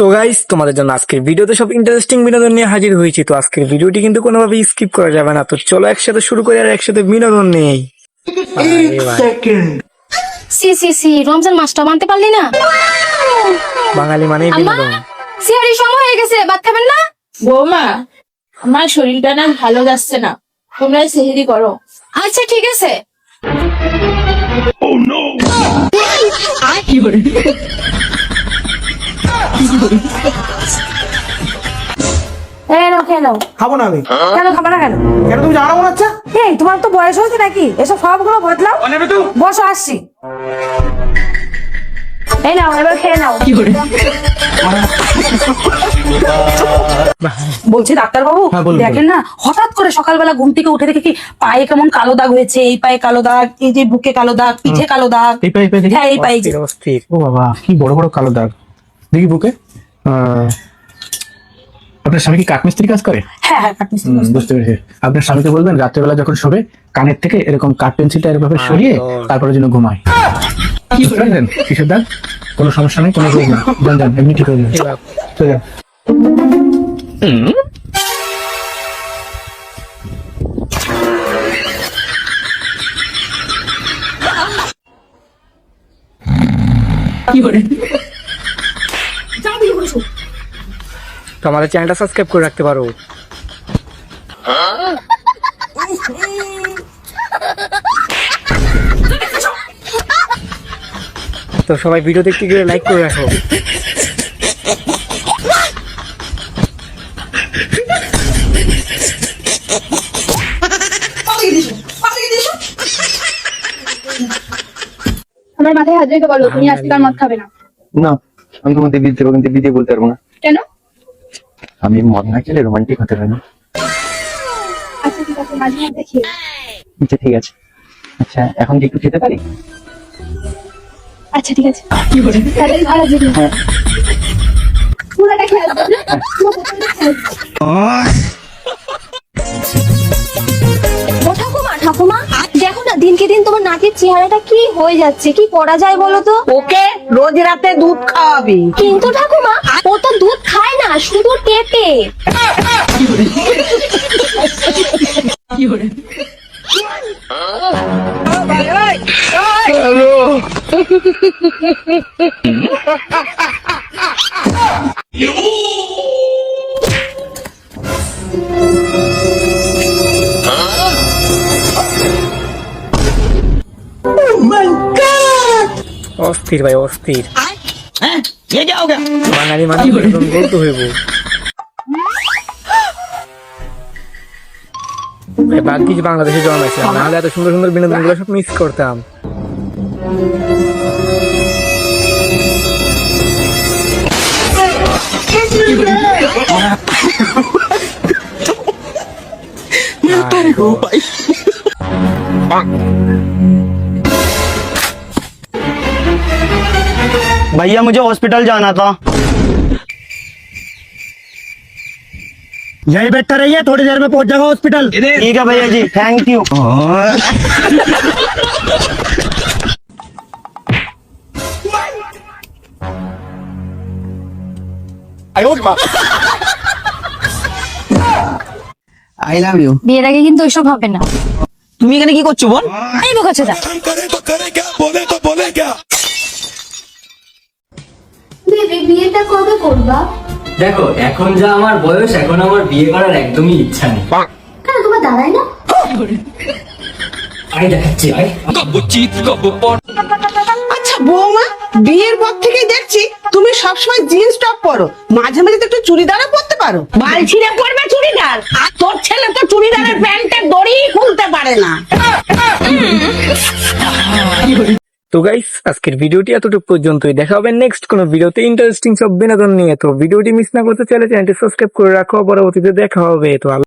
তো গাইস, তোমাদের জন্য আজকের ভিডিওতে সব ইন্টারেস্টিং বিনোদন নিয়ে হাজির হয়েছি। তো আজকের ভিডিওটি কিন্তু কোনোভাবেই স্কিপ করা যাবে না। তো চলো একসাথে শুরু করি আর একসাথে বিনোদন নেই। সি রমজান মাসটা মানতে পারলি না? বাঙালি মানেই বিনোদন। সিহারি সময় হয়ে গেছে, ভাত খাবেন না? বৌমা, আমার শরীরটা না ভালো যাচ্ছে না, তোমরা সেহরি করো। আচ্ছা ঠিক আছে। কেন খাবো না আমি। কেন খাবে না কেন? কেন তুমি জানো মনে হচ্ছে? এই তোমার তো বয়স হয়েছে নাকি? এসব সবগুলো বদলাও। বসো, আসছি। এই নাও, এবার খেয়ে নাও। বলছি ডাক্তার বাবু, হ্যাঁ, বলুন, দেখেন না, হঠাৎ করে সকালবেলা ঘুম থেকে উঠে দেখে কি পায়ে কেমন কালো দাগ হয়েছে। এই পায়ে কালো দাগ, এই যে বুকে কালো দাগ, পিঠে কালো দাগ। এই পায়ে দেখি। হ্যাঁ, এই পায়ে যে। অস্থির অস্থির। ও বাবা, কি বড় বড় কালো দাগ দেখি বুকে। আপনার স্বামী কি কাঠমিস্ত্রি কাজ করে? হ্যাঁ হ্যাঁ, কাটমিস্ত্রি কাজ করে। বুঝতে পেরেছি। আপনার স্বামীকে বলবেন রাত্রেবেলা যখন শোবে কানের থেকে এরকম কাঠ পেন্সিলটা এরকম সরিয়ে তারপরে যেন ঘুমায়। বুঝতে পারলেন? কিসের দাগ? কোনো সমস্যা নেই, কোনো রোগ নেই। যান যান, এমনি ঠিক হয়ে যাবে। চলে যান। তো আমাদের চ্যানেলটা সাবস্ক্রাইব করে রাখতে পারো। তো সবাই ভিডিও দেখতে গেলে লাইক করে রাখো। আমার মাথায় হাত রেখে বলো, তুমি আজকে আর মদ খাবে না। না, আমি তোমাদের বিয়ে দেবো কিন্তু বিয়ে বলতে পারবো না। কেন? আমি মদ না খেলে রোমান্টিক হতে পারি না। আচ্ছা ঠিক আছে, মাঝে মধ্যে খেয়ে। আচ্ছা ঠিক আছে। আচ্ছা এখন কি একটু খেতে পারি? আচ্ছা ঠিক আছে। তাড়াতাড়ি ভালো জিনিস। হ্যাঁ। পুরোটা খেয়ে আসবে না? পুরোটা খেয়ে আসবে। ও ঠাকুমা, দেখো না দিনকে দিন তোমার নাতির চেহারাটা কি হয়ে যাচ্ছে। কি করা যায় বলো তো? ওকে রোজ রাতে দুধ খাওয়াবি। কিন্তু ঠাকুমা, ও তো দুধ খায় না, শুধু টেপে। অস্থির ভাই, অস্থির। বাঙালি মানে বিনোদন বলতে হইব। ভাগ্যিস বাংলাদেশে জন্মাইছিলাম, নাহলে এত সুন্দর সুন্দর বিনোদন গুলো সব মিস করতাম। भैया मुझे हॉस्पिटल जाना था। यही बैठा रहिए, थोड़ी देर में पहुंच जाएगा हॉस्पिटल। ठीक है भैया जी, thank you. I love you. বিয়ের আগে কিন্তু ওইসব হবে না। তুমি এখানে কি করছো বোন? এই বোকাচ্ছে দা। বেবি, বিয়েটা কবে করবা? দেখো, এখন যা আমার বয়স, এখন আমার বিয়ে করার একদমই ইচ্ছা নেই। কেন, তোমার দাদাই না? আই দেখাচ্ছি, আয়। আচ্ছা বৌমা, বিয়ের পর থেকে দেখছি তুমি সবসময় জিন্স টপ পরো, মাঝে মাঝে তো একটু চুড়িদারও পরতে পারো। বাল ছিঁড়ে পরবে চুড়িদার, আর তোর ছেলে তো চুড়িদারের প্যান্টের দড়ি খুলতে পারে না। তো গাইস, আজকের ভিডিওটি এতটুকু পর্যন্তই। দেখা হবে নেক্সট কোনো ভিডিওতে ইন্টারেস্টিং সব বিনোদন নিয়ে। তো ভিডিওটি মিস না করতে চাইলে চ্যানেলটি সাবস্ক্রাইব করে রাখো, পরবর্তীতে দেখা হবে। তো